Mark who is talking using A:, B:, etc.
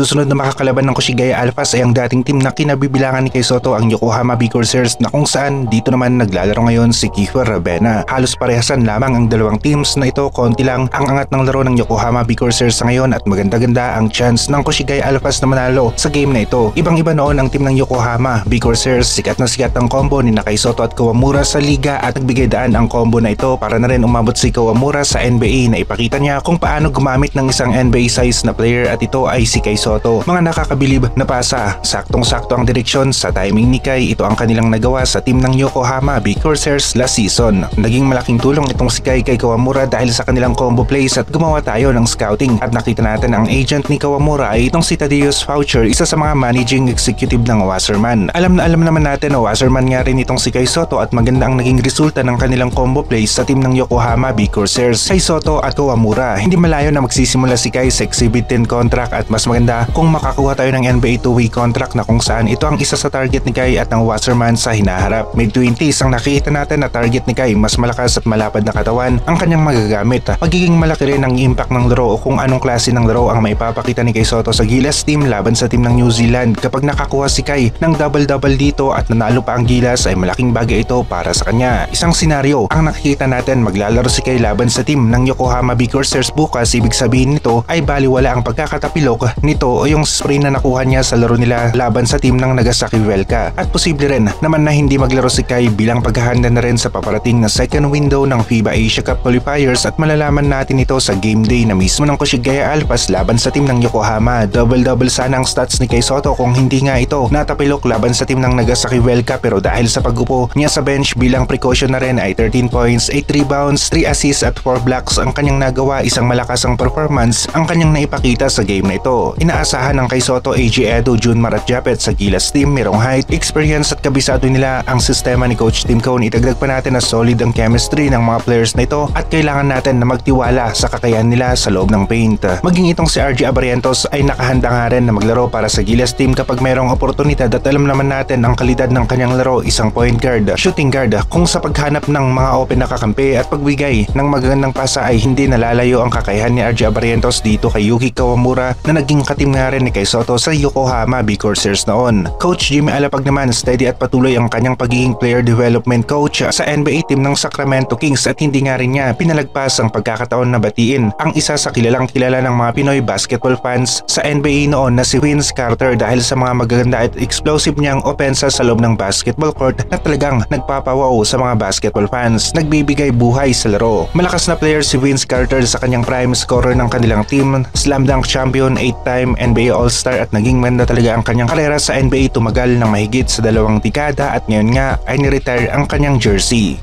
A: susunod na makakalaban ng Koshigaya Alphas ay ang dating team na kinabibilangan ni Kai Sotto, ang Yokohama B Corsairs, na kung saan dito naman naglalaro ngayon si Kiefer Ravena. Halos parehasan lamang ang dalawang teams na ito, konti lang ang angat ng laro ng Yokohama B Corsairs sa ngayon at maganda-ganda ang chance ng Koshigaya Alphas na manalo sa game na ito. Ibang-iba noon ang team ng Yokohama B Corsairs, sikat na sikat ang combo ni Kai Sotto at Kawamura sa liga at nagbigay daan ang combo na ito para na rin umabot si Kawamura sa NBA na ipakita niya kung paano gumamit ng isang NBA size na player, at ito ay si Kai Sotto. Mga nakakabilib na pasa, saktong-sakto ang direksyon sa timing ni Kai. Ito ang kanilang nagawa sa team ng Yokohama B Corsairs last season. Naging malaking tulong itong si Kai kay Kawamura dahil sa kanilang combo plays at gumawa tayo ng scouting at nakita natin ang agent ni Kawamura ay itong si Tadeusz Foucher, isa sa mga managing executive ng Wasserman. Alam naman natin na Wasserman nga rin itong si Kai Sotto at maganda ang naging resulta ng kanilang combo plays sa team ng Yokohama B Corsairs. Kai Sotto at Kawamura, hindi malayo na magsisimula si Kai sa Exhibit 10 contract at mas maganda kung makakuha tayo ng NBA 2-way contract na kung saan ito ang isa sa target ni Kai at ng Wasserman sa hinaharap. Mid-20s ang nakita natin na target ni Kai, mas malakas at malapad na katawan ang kanyang magagamit. Magiging malaki rin ang impact ng laro o kung anong klase ng laro ang maipapakita ni Kai Sotto sa Gilas team laban sa team ng New Zealand. Kapag nakakuha si Kai ng double-double dito at nanalo pa ang Gilas ay malaking bagay ito para sa kanya. Isang senaryo ang nakikita natin, maglalaro si Kai laban sa team ng Yokohama B Corsairs bukas, ibig sabihin nito ay baliwala ang pagkakatapilok nito o yung spray na nakuha niya sa laro nila laban sa team ng Nagasaki Velka. At posible rin naman na hindi maglaro si Kai bilang paghahanda na rin sa paparating na second window ng FIBA Asia Cup qualifiers at malalaman natin ito sa game day na mismo ng Koshigaya Alphas laban sa team ng Yokohama. Double-double sana ang stats ni Kai Sotto kung hindi nga ito natapilok laban sa team ng Nagasaki Velka, pero dahil sa pag-upo niya sa bench bilang precaution na rin ay 13 points, 8 rebounds, 3 assists at 4 blocks ang kanyang nagawa. Isang malakasang performance ang kanyang naipakita sa game na ito. Inaasahan ng Kai Sotto, AJ Edo, Junmar at Japet sa Gilas team, merong height, experience at kabisado nila ang sistema ni Coach Tim Cone. Itagdag pa natin na solid ang chemistry ng mga players na ito at kailangan natin na magtiwala sa kakayahan nila sa loob ng paint. Maging itong si RJ Abarientos ay nakahanda nga rin na maglaro para sa Gilas team kapag mayroong oportunidad at alam naman natin ang kalidad ng kanyang laro, isang point guard, shooting guard, kung sa paghanap ng mga open na kakampi at pagbigay ng magagandang pasa ay hindi nalalayo ang kakayahan ni RJ Abarientos dito kay Yuki Kawamura na naging katim nga rin ni Kai Sotto sa Yokohama B Corsairs noon. Coach Jimmy Alapag naman, steady at patuloy ang kanyang pagiging player development coach sa NBA team ng Sacramento Kings at hindi nga rin niya pinalagpas ang pagkakataon na batiin ang isa sa kilalang kilala ng mga Pinoy basketball fans sa NBA noon na si Vince Carter dahil sa mga magaganda at explosive niyang opensa sa loob ng basketball court na talagang nagpapawaw sa mga basketball fans, nagbibigay buhay sa laro. Malakas na player si Vince Carter sa kanyang prime, scorer ng kanilang team, slam dunk champion, 8-time NBA All-Star at naging maganda talaga ang kanyang karera sa NBA, tumagal ng mahigit sa 2 dekada at ngayon nga ay niretire ang kanyang jersey.